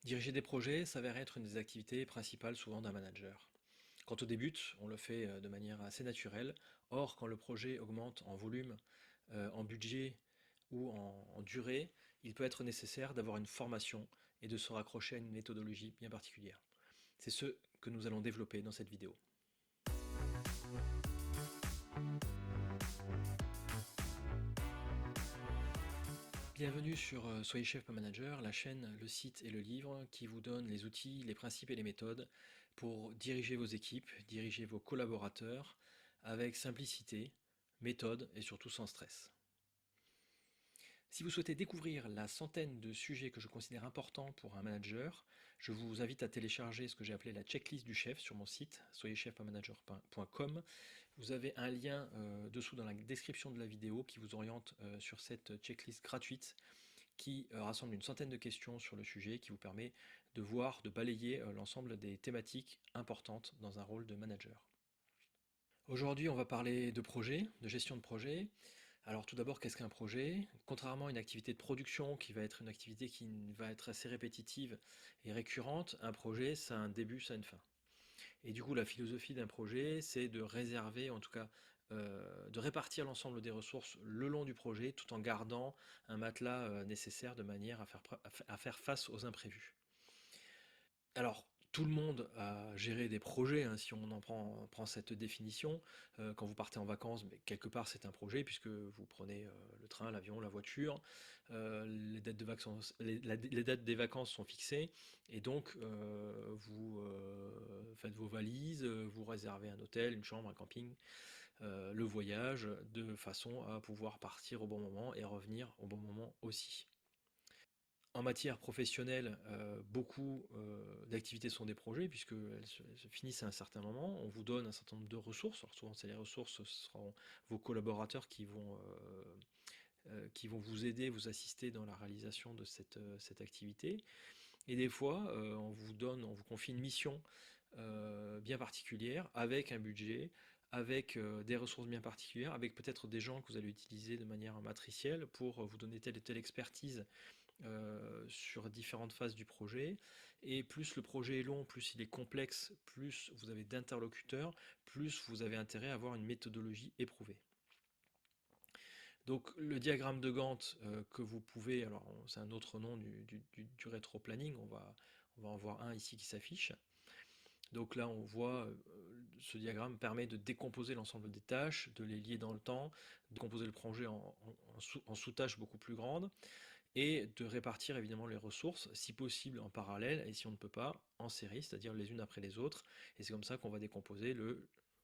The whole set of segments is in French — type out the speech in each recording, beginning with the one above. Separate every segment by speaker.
Speaker 1: Diriger des projets s'avère être une des activités principales souvent d'un manager. Quand on débute, on le fait de manière assez naturelle. Or, quand le projet augmente en volume, en budget ou en durée, il peut être nécessaire d'avoir une formation et de se raccrocher à une méthodologie bien particulière. C'est ce que nous allons développer dans cette vidéo. Bienvenue sur Soyez Chef pas Manager, la chaîne, le site et le livre qui vous donne les outils, les principes et les méthodes pour diriger vos équipes, diriger vos collaborateurs avec simplicité, méthode et surtout sans stress. Si vous souhaitez découvrir la centaine de sujets que je considère importants pour un manager, je vous invite à télécharger ce que j'ai appelé la checklist du chef sur mon site, soyezchef.manager.com. Vous avez un lien dessous dans la description de la vidéo qui vous oriente sur cette checklist gratuite qui rassemble une centaine de questions sur le sujet, qui vous permet de voir, de balayer l'ensemble des thématiques importantes dans un rôle de manager. Aujourd'hui, on va parler de projet, de gestion de projet. Alors tout d'abord, qu'est-ce qu'un projet? Contrairement à une activité de production qui va être une activité qui va être assez répétitive et récurrente, un projet, ça a un début, ça a une fin. Et du coup, la philosophie d'un projet, c'est de réserver, en tout cas, de répartir l'ensemble des ressources le long du projet, tout en gardant un matelas nécessaire de manière à faire face aux imprévus. Alors, tout le monde a géré des projets, hein, si on en prend cette définition. Quand vous partez en vacances, mais quelque part c'est un projet puisque vous prenez le train, l'avion, la voiture. Les dates de vacances, les dates des vacances sont fixées et donc vous faites vos valises, vous réservez un hôtel, une chambre, un camping, le voyage, de façon à pouvoir partir au bon moment et revenir au bon moment aussi. En matière professionnelle, beaucoup d'activités sont des projets puisqu'elles se finissent à un certain moment. On vous donne un certain nombre de ressources. Alors souvent, c'est les ressources, ce seront vos collaborateurs qui vont vous aider, vous assister dans la réalisation de cette activité. Et des fois, on vous confie une mission bien particulière, avec un budget, avec des ressources bien particulières, avec peut-être des gens que vous allez utiliser de manière matricielle pour vous donner telle et telle expertise sur différentes phases du projet. Et plus le projet est long, plus il est complexe, plus vous avez d'interlocuteurs, plus vous avez intérêt à avoir une méthodologie éprouvée. Donc le diagramme de Gantt que vous pouvez, alors c'est un autre nom du rétro-planning, on va en voir un ici qui s'affiche. Donc là, on voit, ce diagramme permet de décomposer l'ensemble des tâches, de les lier dans le temps, de composer le projet en sous-tâches beaucoup plus grandes, et de répartir évidemment les ressources, si possible en parallèle, et si on ne peut pas, en série, c'est-à-dire les unes après les autres. Et c'est comme ça qu'on va décomposer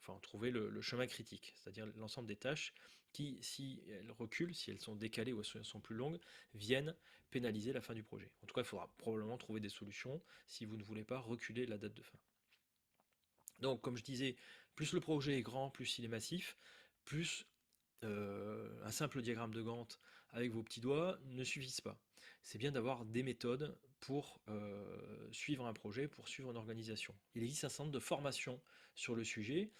Speaker 1: enfin trouver le chemin critique, c'est-à-dire l'ensemble des tâches qui, si elles reculent, si elles sont décalées ou si elles sont plus longues, viennent pénaliser la fin du projet. En tout cas, il faudra probablement trouver des solutions si vous ne voulez pas reculer la date de fin. Donc, comme je disais, plus le projet est grand, plus il est massif, plus un simple diagramme de Gantt avec vos petits doigts ne suffisent pas. C'est bien d'avoir des méthodes pour suivre un projet, pour suivre une organisation. Il existe un certain nombre de formations sur le sujet.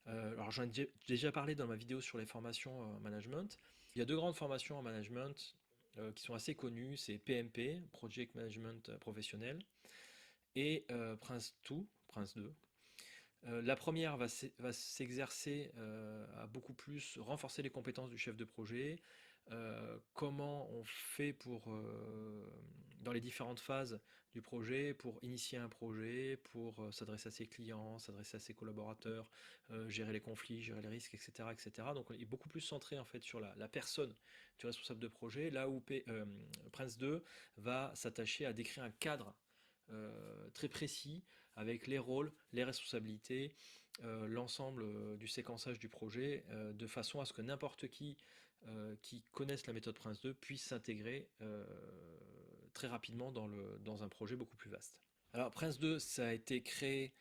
Speaker 1: Alors j'en ai déjà parlé dans ma vidéo sur les formations en management. Il y a deux grandes formations en management qui sont assez connues, c'est PMP, Project Management Professionnel, et Prince 2. La première va s'exercer à beaucoup plus renforcer les compétences du chef de projet, comment on fait pour, dans les différentes phases du projet, pour initier un projet, pour s'adresser à ses clients, s'adresser à ses collaborateurs, gérer les conflits, gérer les risques, etc., etc. Donc il est beaucoup plus centré en fait sur la personne du responsable de projet, là où Prince 2 va s'attacher à décrire un cadre très précis avec les rôles, les responsabilités, l'ensemble du séquençage du projet, de façon à ce que n'importe qui connaisse la méthode Prince 2 puisse s'intégrer très rapidement dans un projet beaucoup plus vaste. Alors Prince 2, ça a été créé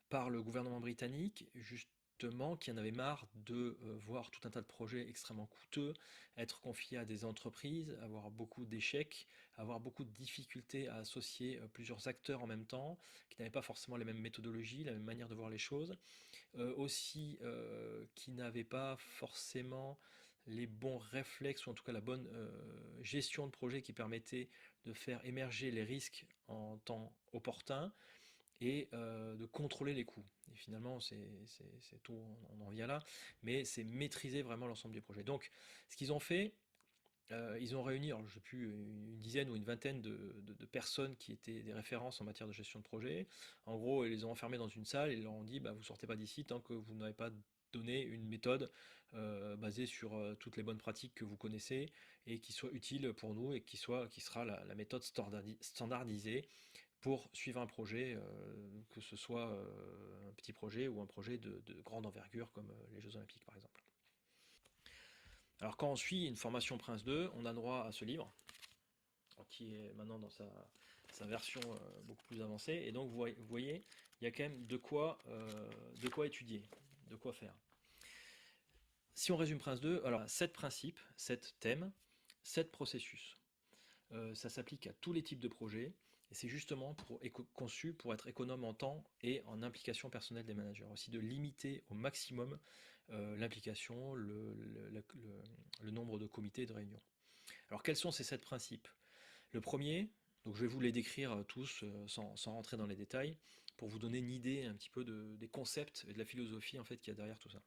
Speaker 1: par le gouvernement britannique, justement, qui en avait marre de voir tout un tas de projets extrêmement coûteux, être confiés à des entreprises, avoir beaucoup d'échecs, avoir beaucoup de difficultés à associer plusieurs acteurs en même temps, qui n'avaient pas forcément les mêmes méthodologies, la même manière de voir les choses, aussi qui n'avaient pas forcément les bons réflexes, ou en tout cas la bonne gestion de projet qui permettait de faire émerger les risques en temps opportun et de contrôler les coûts. Et finalement, c'est tout, on en vient là, mais c'est maîtriser vraiment l'ensemble du projet. Donc, ce qu'ils ont fait, ils ont réuni, alors je ne sais plus, une dizaine ou une vingtaine de personnes qui étaient des références en matière de gestion de projet. En gros, ils les ont enfermés dans une salle et ils leur ont dit, bah, vous sortez pas d'ici tant que vous n'avez pas donné une méthode basée sur toutes les bonnes pratiques que vous connaissez et qui soit utile pour nous et qui sera la méthode standardisée pour suivre un projet, que ce soit un petit projet ou un projet de grande envergure comme les Jeux Olympiques par exemple. Alors quand on suit une formation Prince 2, on a droit à ce livre, qui est maintenant dans sa version beaucoup plus avancée, et donc vous voyez, il y a quand même de quoi étudier, de quoi faire. Si on résume Prince 2, alors 7 principes, 7 thèmes, 7 processus. Ça s'applique à tous les types de projets, et c'est justement conçu pour être économe en temps et en implication personnelle des managers. Aussi de limiter au maximum l'implication, le nombre de comités et de réunions. Alors quels sont ces 7 principes? Le premier, donc je vais vous les décrire tous sans rentrer dans les détails, pour vous donner une idée un petit peu des concepts et de la philosophie en fait qu'il y a derrière tout ça.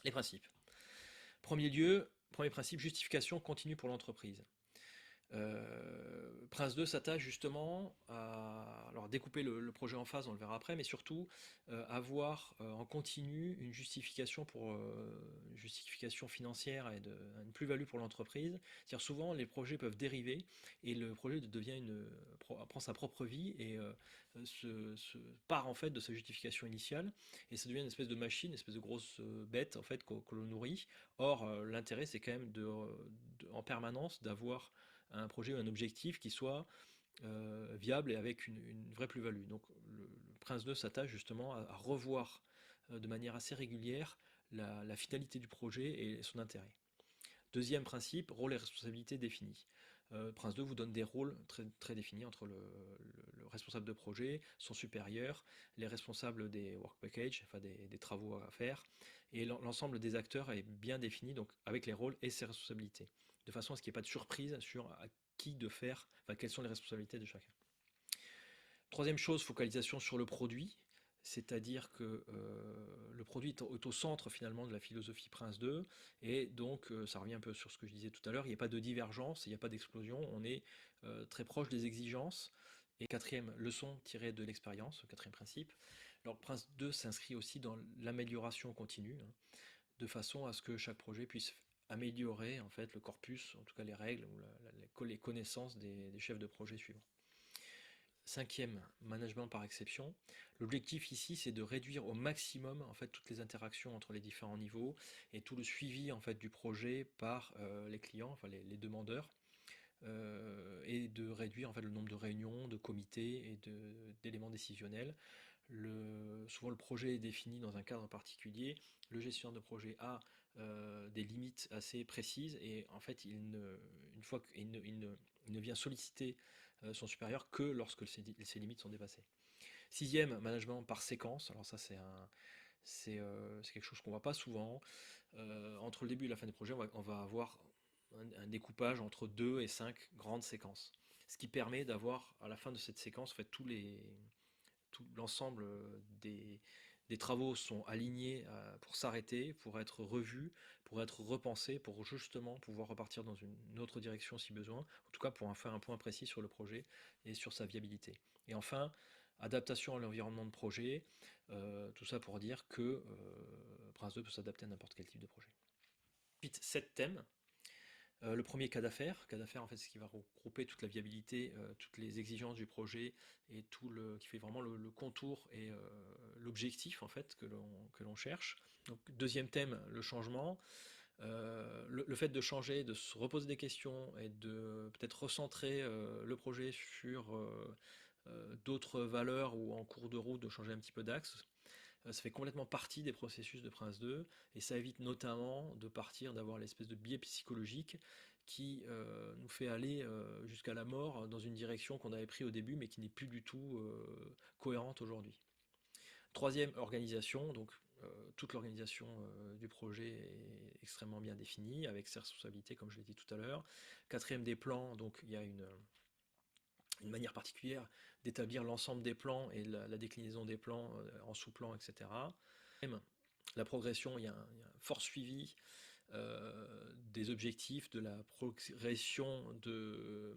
Speaker 1: Les principes. Premier principe, justification continue pour l'entreprise. Prince 2 s'attache justement à alors découper le projet en phases, on le verra après, mais surtout avoir en continu une justification justification financière et une plus-value pour l'entreprise. C'est-à-dire souvent les projets peuvent dériver et le projet prend sa propre vie et se part en fait de sa justification initiale et ça devient une espèce de machine, une espèce de grosse bête en fait que l'on nourrit. Or l'intérêt c'est quand même en permanence d'avoir un projet ou un objectif qui soit viable et avec une vraie plus-value. Donc le Prince 2 s'attache justement à revoir de manière assez régulière la finalité du projet et son intérêt. Deuxième principe, rôle et responsabilité définis. Prince 2 vous donne des rôles très, très définis entre le responsable de projet, son supérieur, les responsables des work packages, enfin des travaux à faire, et l'ensemble des acteurs est bien défini, donc avec les rôles et ses responsabilités, de façon à ce qu'il n'y ait pas de surprise sur à qui de faire, enfin quelles sont les responsabilités de chacun. Troisième chose, focalisation sur le produit, c'est-à-dire que le produit est au centre finalement de la philosophie Prince 2, et donc ça revient un peu sur ce que je disais tout à l'heure, il n'y a pas de divergence, il n'y a pas d'explosion, on est très proche des exigences. Et quatrième leçon tirée de l'expérience, quatrième principe, alors Prince 2 s'inscrit aussi dans l'amélioration continue, hein, de façon à ce que chaque projet puisse améliorer en fait le corpus, en tout cas les règles ou les connaissances des chefs de projet suivants. Cinquième, management par exception. L'objectif ici, c'est de réduire au maximum en fait toutes les interactions entre les différents niveaux et tout le suivi en fait du projet par les clients, enfin les demandeurs, et de réduire en fait le nombre de réunions, de comités et d'éléments décisionnels. Souvent le projet est défini dans un cadre particulier. Le gestionnaire de projet a des limites assez précises et en fait une fois qu'il ne vient solliciter son supérieur que lorsque ces limites sont dépassées. Sixième, management par séquence. Alors ça c'est quelque chose qu'on voit pas souvent. Entre le début et la fin du projet, on va avoir un découpage entre 2 et 5 grandes séquences. Ce qui permet d'avoir à la fin de cette séquence en fait, tout l'ensemble des travaux sont alignés pour s'arrêter, pour être revus, pour être repensés, pour justement pouvoir repartir dans une autre direction si besoin, en tout cas pour en faire un point précis sur le projet et sur sa viabilité. Et enfin, adaptation à l'environnement de projet, tout ça pour dire que Prince 2 peut s'adapter à n'importe quel type de projet. Ensuite, 7 thèmes. Le premier, cas d'affaires. Cas d'affaires, en fait, c'est ce qui va regrouper toute la viabilité, toutes les exigences du projet et qui fait vraiment le contour et l'objectif en fait que l'on cherche. Donc, deuxième thème, le changement. Le fait de changer, de se reposer des questions et de peut-être recentrer le projet sur d'autres valeurs ou en cours de route de changer un petit peu d'axe. Ça fait complètement partie des processus de Prince 2 et ça évite notamment de partir, d'avoir l'espèce de biais psychologique qui nous fait aller jusqu'à la mort dans une direction qu'on avait pris au début mais qui n'est plus du tout cohérente aujourd'hui. Troisième, organisation. Donc toute l'organisation du projet est extrêmement bien définie avec ses responsabilités comme je l'ai dit tout à l'heure. Quatrième, des plans. Donc il y a une manière particulière d'établir l'ensemble des plans et la déclinaison des plans en sous-plans, etc. Même la progression, il y a un fort suivi des objectifs, de la progression de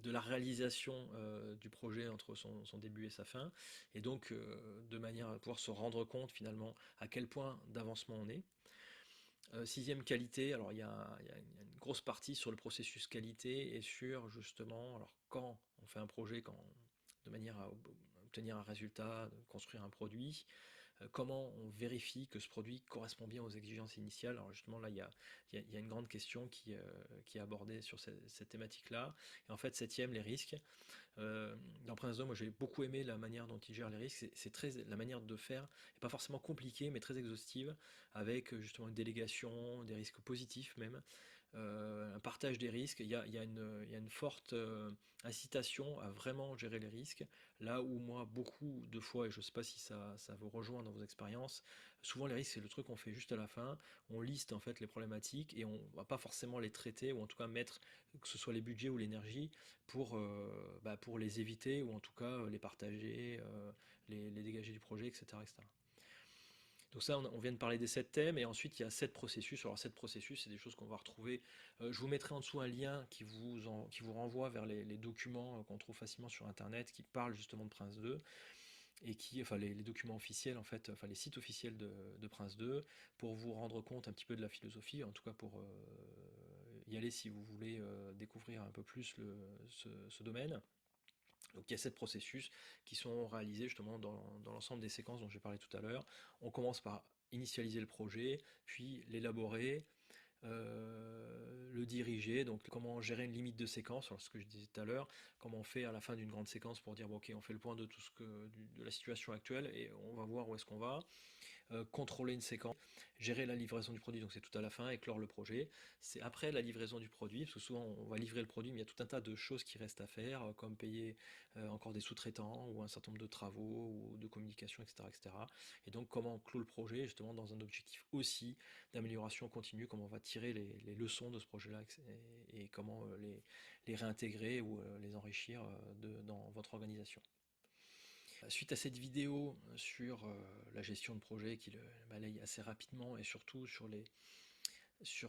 Speaker 1: la réalisation du projet entre son début et sa fin, et donc de manière à pouvoir se rendre compte finalement à quel point d'avancement on est. Sixième, qualité. Alors il y a une grosse partie sur le processus qualité et sur justement, alors quand on fait un projet, de manière à obtenir un résultat, construire un produit, comment on vérifie que ce produit correspond bien aux exigences initiales. Alors justement là il y a une grande question qui est abordée sur cette thématique-là. Et en fait, septième, les risques. Dans Prince 2, moi j'ai beaucoup aimé la manière dont il gère les risques. La manière de faire n'est pas forcément compliquée, mais très exhaustive, avec justement une délégation, des risques positifs même, un partage des risques. Il y a une forte incitation à vraiment gérer les risques. Là où moi, beaucoup de fois, et je ne sais pas si ça vous rejoint dans vos expériences, souvent les risques, c'est le truc qu'on fait juste à la fin. On liste en fait les problématiques et on ne va pas forcément les traiter, ou en tout cas mettre, que ce soit les budgets ou l'énergie, pour les éviter, ou en tout cas les partager, les dégager du projet, etc. etc. Donc ça, on vient de parler des 7 thèmes, et ensuite il y a 7 processus. Alors 7 processus, c'est des choses qu'on va retrouver. Je vous mettrai en dessous un lien qui vous renvoie vers les documents qu'on trouve facilement sur Internet, qui parlent justement de Prince 2, et enfin les documents officiels en fait, enfin les sites officiels de Prince 2, pour vous rendre compte un petit peu de la philosophie, en tout cas pour y aller si vous voulez découvrir un peu plus ce domaine. Donc il y a 7 processus qui sont réalisés justement dans l'ensemble des séquences dont j'ai parlé tout à l'heure. On commence par initialiser le projet, puis l'élaborer, le diriger, donc comment gérer une limite de séquence, alors ce que je disais tout à l'heure, comment on fait à la fin d'une grande séquence pour dire bon, ok, on fait le point de tout de la situation actuelle et on va voir où est-ce qu'on va. Contrôler une séquence, gérer la livraison du produit, donc c'est tout à la fin, et clore le projet. C'est après la livraison du produit, parce que souvent on va livrer le produit, mais il y a tout un tas de choses qui restent à faire, comme payer encore des sous-traitants, ou un certain nombre de travaux, ou de communication, etc. etc. Et donc comment on clôt le projet, justement dans un objectif aussi d'amélioration continue, comment on va tirer les leçons de ce projet-là, et comment les réintégrer ou les enrichir dans votre organisation. Suite à cette vidéo sur la gestion de projet qui le balaye assez rapidement, et surtout sur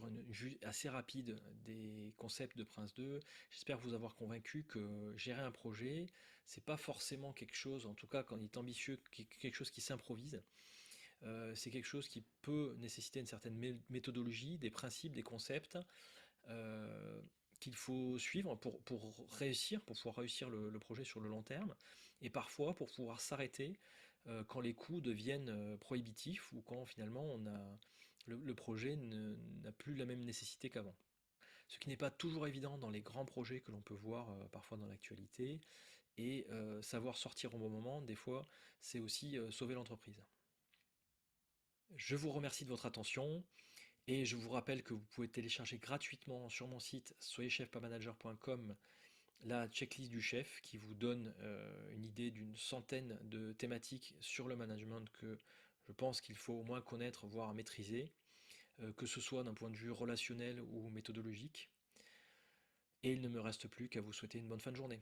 Speaker 1: une vue assez rapide des concepts de Prince 2, j'espère vous avoir convaincu que gérer un projet, c'est pas forcément quelque chose, en tout cas quand il est ambitieux, quelque chose qui s'improvise. C'est quelque chose qui peut nécessiter une certaine méthodologie, des principes, des concepts, euh, qu'il faut suivre pour réussir, pour pouvoir réussir le projet sur le long terme, et parfois pour pouvoir s'arrêter quand les coûts deviennent prohibitifs, ou quand finalement le projet n'a plus la même nécessité qu'avant. Ce qui n'est pas toujours évident dans les grands projets que l'on peut voir parfois dans l'actualité, et savoir sortir au bon moment, des fois, c'est aussi sauver l'entreprise. Je vous remercie de votre attention. Et je vous rappelle que vous pouvez télécharger gratuitement sur mon site soyezchef.manager.com la checklist du chef, qui vous donne une idée d'une centaine de thématiques sur le management que je pense qu'il faut au moins connaître, voire maîtriser, que ce soit d'un point de vue relationnel ou méthodologique. Et il ne me reste plus qu'à vous souhaiter une bonne fin de journée.